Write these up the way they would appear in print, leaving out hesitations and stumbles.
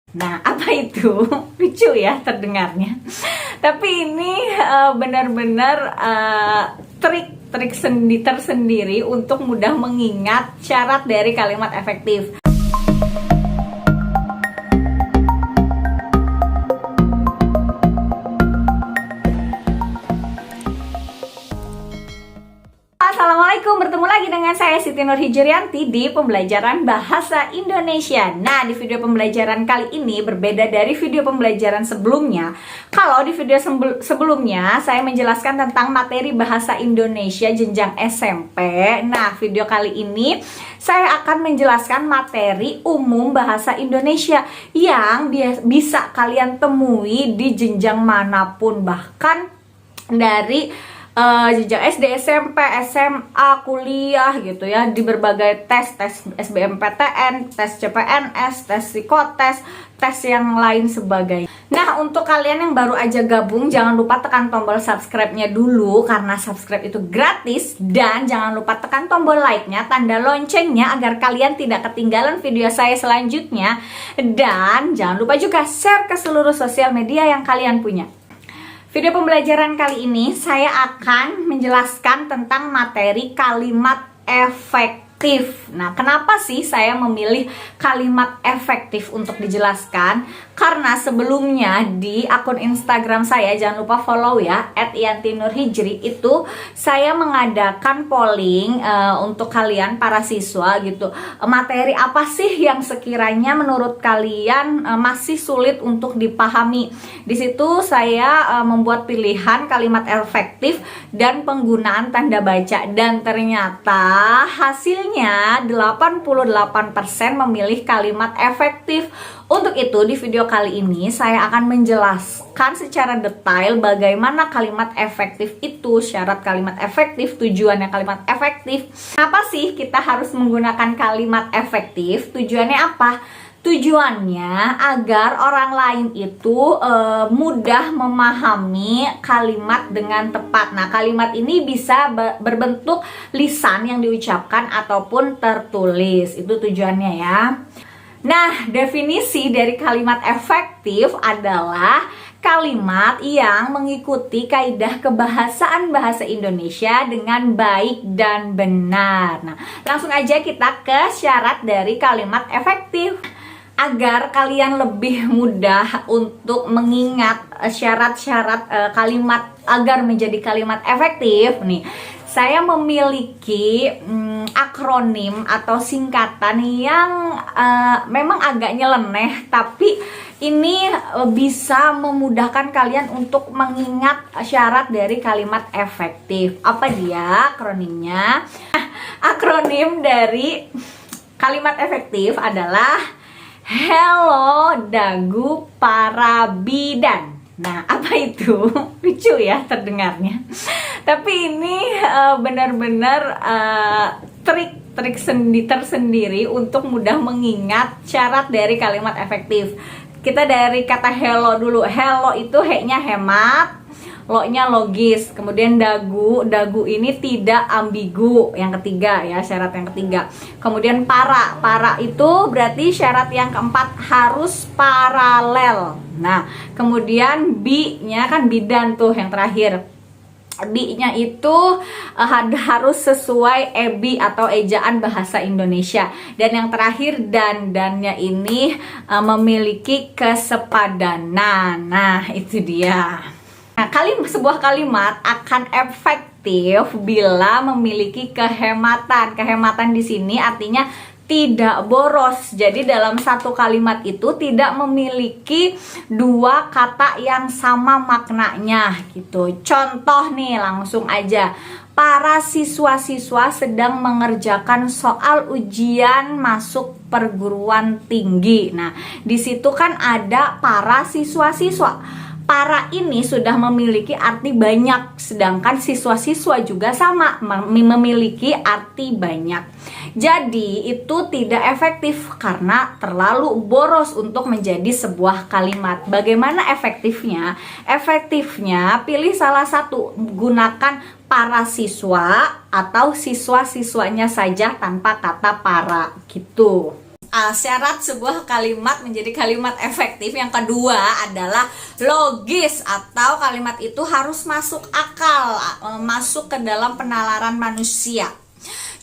Nah, apa itu? Lucu ya terdengarnya. Tapi ini benar-benar trik tersendiri untuk mudah mengingat syarat dari kalimat efektif. Assalamualaikum, bertemu lagi dengan saya Siti Nurhijrianti di pembelajaran bahasa Indonesia. Nah, di video pembelajaran kali ini berbeda dari video pembelajaran sebelumnya. Kalau di video sebelumnya saya menjelaskan tentang materi bahasa Indonesia jenjang SMP. Nah, video kali ini saya akan menjelaskan materi umum bahasa Indonesia yang bisa kalian temui di jenjang manapun, bahkan dari jenjang SD, SMP, SMA, kuliah gitu ya, di berbagai tes SBMPTN, tes CPNS, tes psikotes, tes yang lain sebagainya. Nah, untuk kalian yang baru aja gabung, jangan lupa tekan tombol subscribe-nya dulu karena subscribe itu gratis, dan jangan lupa tekan tombol like-nya, tanda loncengnya agar kalian tidak ketinggalan video saya selanjutnya, dan jangan lupa juga share ke seluruh sosial media yang kalian punya. Video pembelajaran kali ini saya akan menjelaskan tentang materi kalimat efektif. Nah, kenapa sih saya memilih kalimat efektif untuk dijelaskan? Karena sebelumnya di akun Instagram saya, jangan lupa follow ya, @yantinurhijri, itu saya mengadakan polling untuk kalian para siswa gitu. Materi apa sih yang sekiranya menurut kalian masih sulit untuk dipahami? Di situ saya membuat pilihan kalimat efektif dan penggunaan tanda baca, dan ternyata hasilnya 88% memilih kalimat efektif. Untuk itu di video kali ini saya akan menjelaskan secara detail bagaimana kalimat efektif itu, syarat kalimat efektif, tujuannya kalimat efektif. Kenapa sih kita harus menggunakan kalimat efektif? Tujuannya apa? Tujuannya agar orang lain itu mudah memahami kalimat dengan tepat. Nah, kalimat ini bisa berbentuk lisan yang diucapkan ataupun tertulis. Itu tujuannya ya. Nah, definisi dari kalimat efektif adalah kalimat yang mengikuti kaidah kebahasaan bahasa Indonesia dengan baik dan benar. Nah, langsung aja kita ke syarat dari kalimat efektif. Agar kalian lebih mudah untuk mengingat syarat-syarat kalimat agar menjadi kalimat efektif nih, saya memiliki akronim atau singkatan yang memang agak nyeleneh, tapi ini bisa memudahkan kalian untuk mengingat syarat dari kalimat efektif. Apa dia akronimnya? Akronim dari kalimat efektif adalah Hello Dagu Para Bidan. Nah, apa itu? Lucu ya terdengarnya. Tapi ini benar-benar trik tersendiri untuk mudah mengingat syarat dari kalimat efektif. Kita dari kata hello dulu. Hello itu he-nya hemat, lo-nya logis, kemudian dagu ini tidak ambigu, yang ketiga ya, syarat yang ketiga. Kemudian para itu berarti syarat yang keempat, harus paralel. Nah, kemudian bi-nya kan bidan tuh yang terakhir. B-nya itu harus sesuai EBI atau ejaan bahasa Indonesia. Dan yang terakhir dannya ini memiliki kesepadanan. Nah, itu dia. Nah, sebuah kalimat akan efektif bila memiliki kehematan. Kehematan di sini artinya tidak boros. Jadi dalam satu kalimat itu tidak memiliki dua kata yang sama maknanya gitu. Contoh nih, langsung aja. Para siswa-siswa sedang mengerjakan soal ujian masuk perguruan tinggi. Nah, di situ kan ada para siswa-siswa. Para ini sudah memiliki arti banyak, sedangkan siswa-siswa juga sama memiliki arti banyak. Jadi itu tidak efektif karena terlalu boros untuk menjadi sebuah kalimat. Bagaimana efektifnya? Efektifnya pilih salah satu, gunakan para siswa atau siswa-siswanya saja tanpa kata para gitu. Syarat sebuah kalimat menjadi kalimat efektif yang kedua adalah logis, atau kalimat itu harus masuk akal, masuk ke dalam penalaran manusia.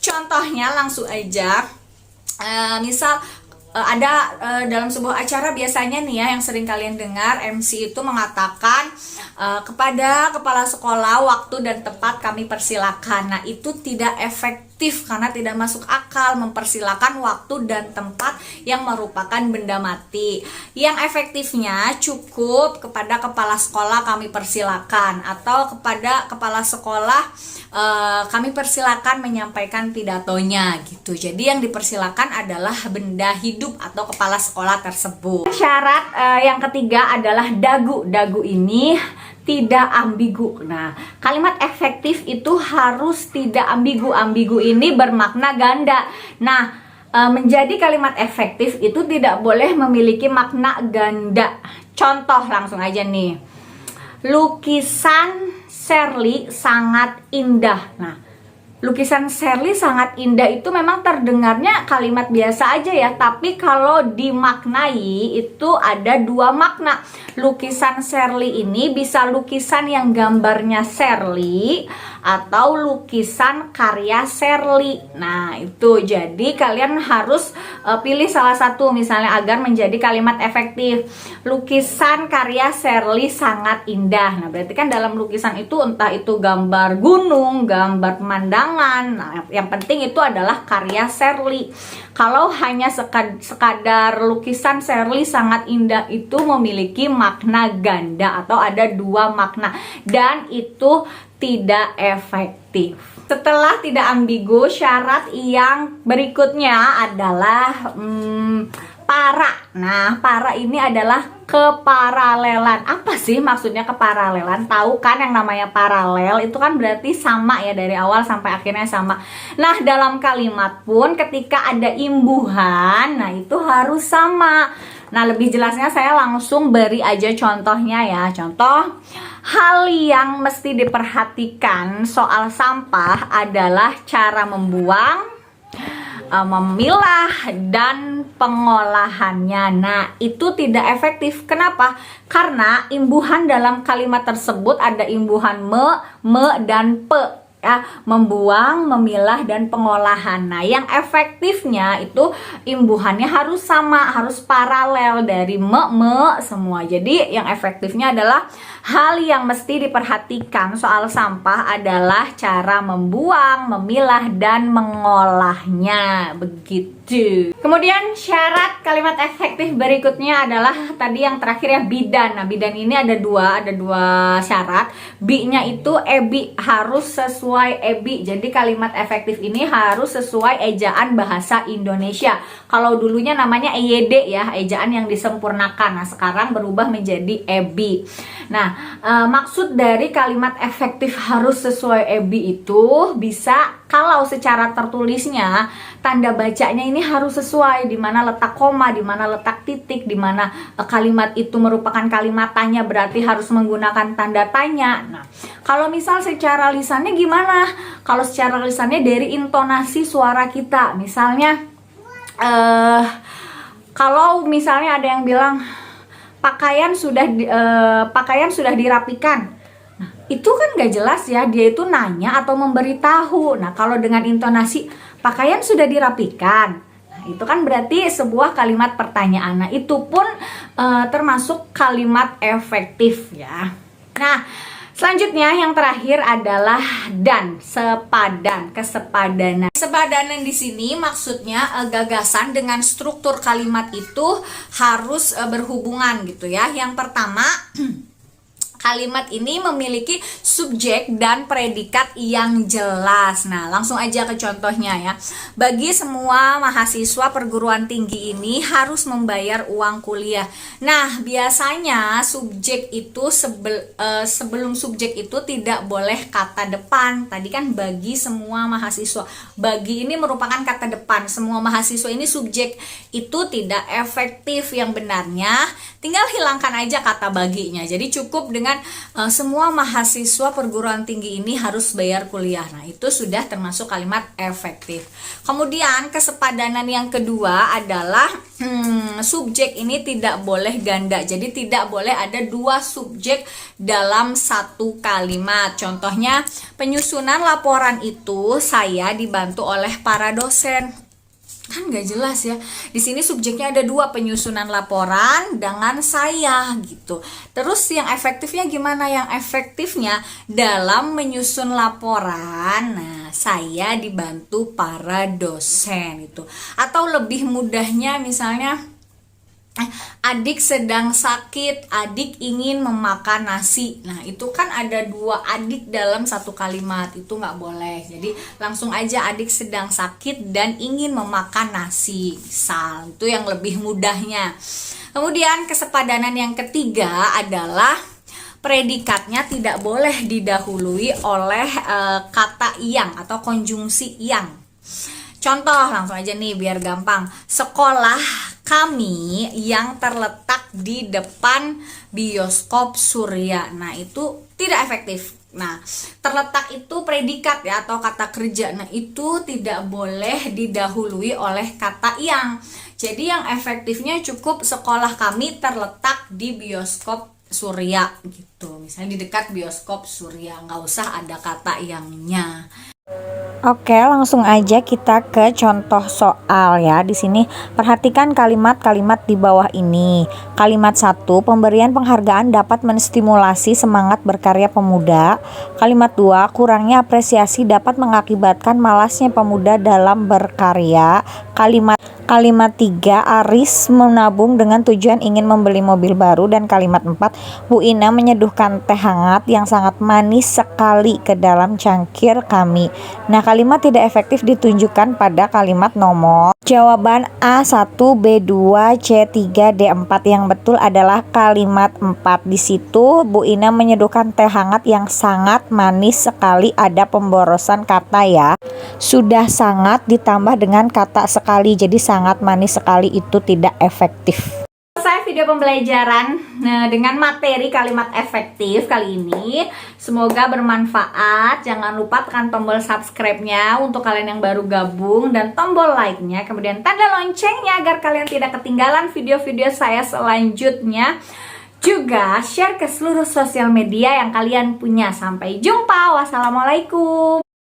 Contohnya langsung aja, misal ada dalam sebuah acara biasanya nih ya, yang sering kalian dengar, MC itu mengatakan kepada kepala sekolah, waktu dan tempat kami persilakan. Nah, itu tidak efektif karena tidak masuk akal mempersilakan waktu dan tempat yang merupakan benda mati. Yang efektifnya cukup kepada kepala sekolah kami persilakan, atau kepada kepala sekolah kami persilakan menyampaikan pidatonya gitu. Jadi yang dipersilakan adalah benda hidup atau kepala sekolah tersebut. Syarat yang ketiga adalah dagu. Dagu ini tidak ambigu. Nah, kalimat efektif itu harus tidak ambigu. Ambigu ini bermakna ganda. Nah, menjadi kalimat efektif itu tidak boleh memiliki makna ganda. Contoh langsung aja nih. Lukisan Shirley sangat indah. Nah, lukisan Shirley sangat indah itu memang terdengarnya kalimat biasa aja ya, tapi kalau dimaknai itu ada dua makna. Lukisan Shirley ini bisa lukisan yang gambarnya Shirley atau lukisan karya Shirley. Nah, itu jadi kalian harus pilih salah satu misalnya agar menjadi kalimat efektif. Lukisan karya Shirley sangat indah. Nah, berarti kan dalam lukisan itu entah itu gambar gunung, gambar pemandangan. Nah, yang penting itu adalah karya Shirley. Kalau hanya sekadar lukisan Shirley sangat indah, itu memiliki makna ganda atau ada dua makna, dan itu tidak efektif. Setelah tidak ambigu, syarat yang berikutnya adalah para. Nah, para ini adalah keparalelan. Apa sih maksudnya keparalelan? Tahu kan yang namanya paralel itu kan berarti sama ya, dari awal sampai akhirnya sama. Nah, dalam kalimat pun ketika ada imbuhan, nah itu harus sama. Nah, lebih jelasnya saya langsung beri aja contohnya ya. Contoh, hal yang mesti diperhatikan soal sampah adalah cara membuang, memilah, dan pengolahannya. Nah, itu tidak efektif. Kenapa? Karena imbuhan dalam kalimat tersebut ada imbuhan me, dan pe. Ya, membuang, memilah, dan pengolahan. Nah, yang efektifnya itu imbuhannya harus sama, harus paralel dari me semua. Jadi yang efektifnya adalah hal yang mesti diperhatikan soal sampah adalah cara membuang, memilah, dan mengolahnya. Begitu. Kemudian syarat kalimat efektif berikutnya adalah tadi yang terakhir ya, bidan. Nah, bidan ini ada dua syarat. B-nya itu ebi, harus sesuai ebi. Jadi kalimat efektif ini harus sesuai ejaan bahasa Indonesia. Kalau dulunya namanya EYD ya, ejaan yang disempurnakan. Nah, sekarang berubah menjadi ebi. Nah, maksud dari kalimat efektif harus sesuai ebi itu bisa kalau secara tertulisnya tanda bacanya ini harus sesuai, di mana letak koma, di mana letak titik, di mana kalimat itu merupakan kalimat tanya berarti harus menggunakan tanda tanya. Nah, kalau misal secara lisannya gimana? Kalau secara lisannya dari intonasi suara kita. Misalnya kalau misalnya ada yang bilang pakaian sudah dirapikan. Nah, itu kan gak jelas ya, dia itu nanya atau memberitahu. Nah, kalau dengan intonasi pakaian sudah dirapikan, nah, itu kan berarti sebuah kalimat pertanyaan. Nah, itu pun termasuk kalimat efektif ya. Nah, selanjutnya yang terakhir adalah dan, sepadan, kesepadanan. Kesepadanan di sini maksudnya gagasan dengan struktur kalimat itu harus berhubungan gitu ya. Yang pertama, kalimat ini memiliki subjek dan predikat yang jelas. Nah, langsung aja ke contohnya ya. Bagi semua mahasiswa perguruan tinggi ini harus membayar uang kuliah. Nah, biasanya subjek itu sebelum subjek itu tidak boleh kata depan. Tadi kan bagi semua mahasiswa. Bagi ini merupakan kata depan. Semua mahasiswa ini subjek, itu tidak efektif. Yang benarnya tinggal hilangkan aja kata baginya. Jadi cukup dengan dengan semua mahasiswa perguruan tinggi ini harus bayar kuliah. Nah, itu sudah termasuk kalimat efektif. Kemudian kesepadanan yang kedua adalah subjek ini tidak boleh ganda. Jadi tidak boleh ada dua subjek dalam satu kalimat. Contohnya, penyusunan laporan itu saya dibantu oleh para dosen. Kan gak jelas ya. Di sini subjeknya ada dua, penyusunan laporan dengan saya gitu. Terus yang efektifnya gimana? Yang efektifnya dalam menyusun laporan, nah saya dibantu para dosen itu. Atau lebih mudahnya misalnya, adik sedang sakit, adik ingin memakan nasi. Nah, itu kan ada dua adik dalam satu kalimat, itu nggak boleh. Jadi langsung aja adik sedang sakit dan ingin memakan nasi. Misal, itu yang lebih mudahnya. Kemudian kesepadanan yang ketiga adalah predikatnya tidak boleh didahului oleh kata yang atau konjungsi yang. Contoh langsung aja nih biar gampang. Sekolah kami yang terletak di depan bioskop Surya. Nah, itu tidak efektif. Nah, terletak itu predikat ya atau kata kerja. Nah, itu tidak boleh didahului oleh kata yang. Jadi yang efektifnya cukup sekolah kami terletak di bioskop Surya gitu. Misalnya di dekat bioskop Surya, nggak usah ada kata yangnya. Oke, langsung aja kita ke contoh soal ya. Di sini perhatikan kalimat-kalimat di bawah ini. Kalimat 1, pemberian penghargaan dapat menstimulasi semangat berkarya pemuda. Kalimat 2, kurangnya apresiasi dapat mengakibatkan malasnya pemuda dalam berkarya. Kalimat 3, Aris menabung dengan tujuan ingin membeli mobil baru. Dan kalimat 4, Bu Ina menyeduhkan teh hangat yang sangat manis sekali ke dalam cangkir kami. Nah, kalimat tidak efektif ditunjukkan pada kalimat nomor. Jawaban A1, B2, C3, D4 yang betul adalah kalimat 4. Di situ Bu Ina menyeduhkan teh hangat yang sangat manis sekali, ada pemborosan kata ya. Sudah sangat ditambah dengan kata sekali, jadi sangat manis sekali itu tidak efektif. Selesai video pembelajaran dengan materi kalimat efektif kali ini. Semoga bermanfaat. Jangan lupa tekan tombol subscribe-nya untuk kalian yang baru gabung, dan tombol like-nya, kemudian tanda loncengnya agar kalian tidak ketinggalan video-video saya selanjutnya. Juga share ke seluruh sosial media yang kalian punya. Sampai jumpa. Wassalamualaikum.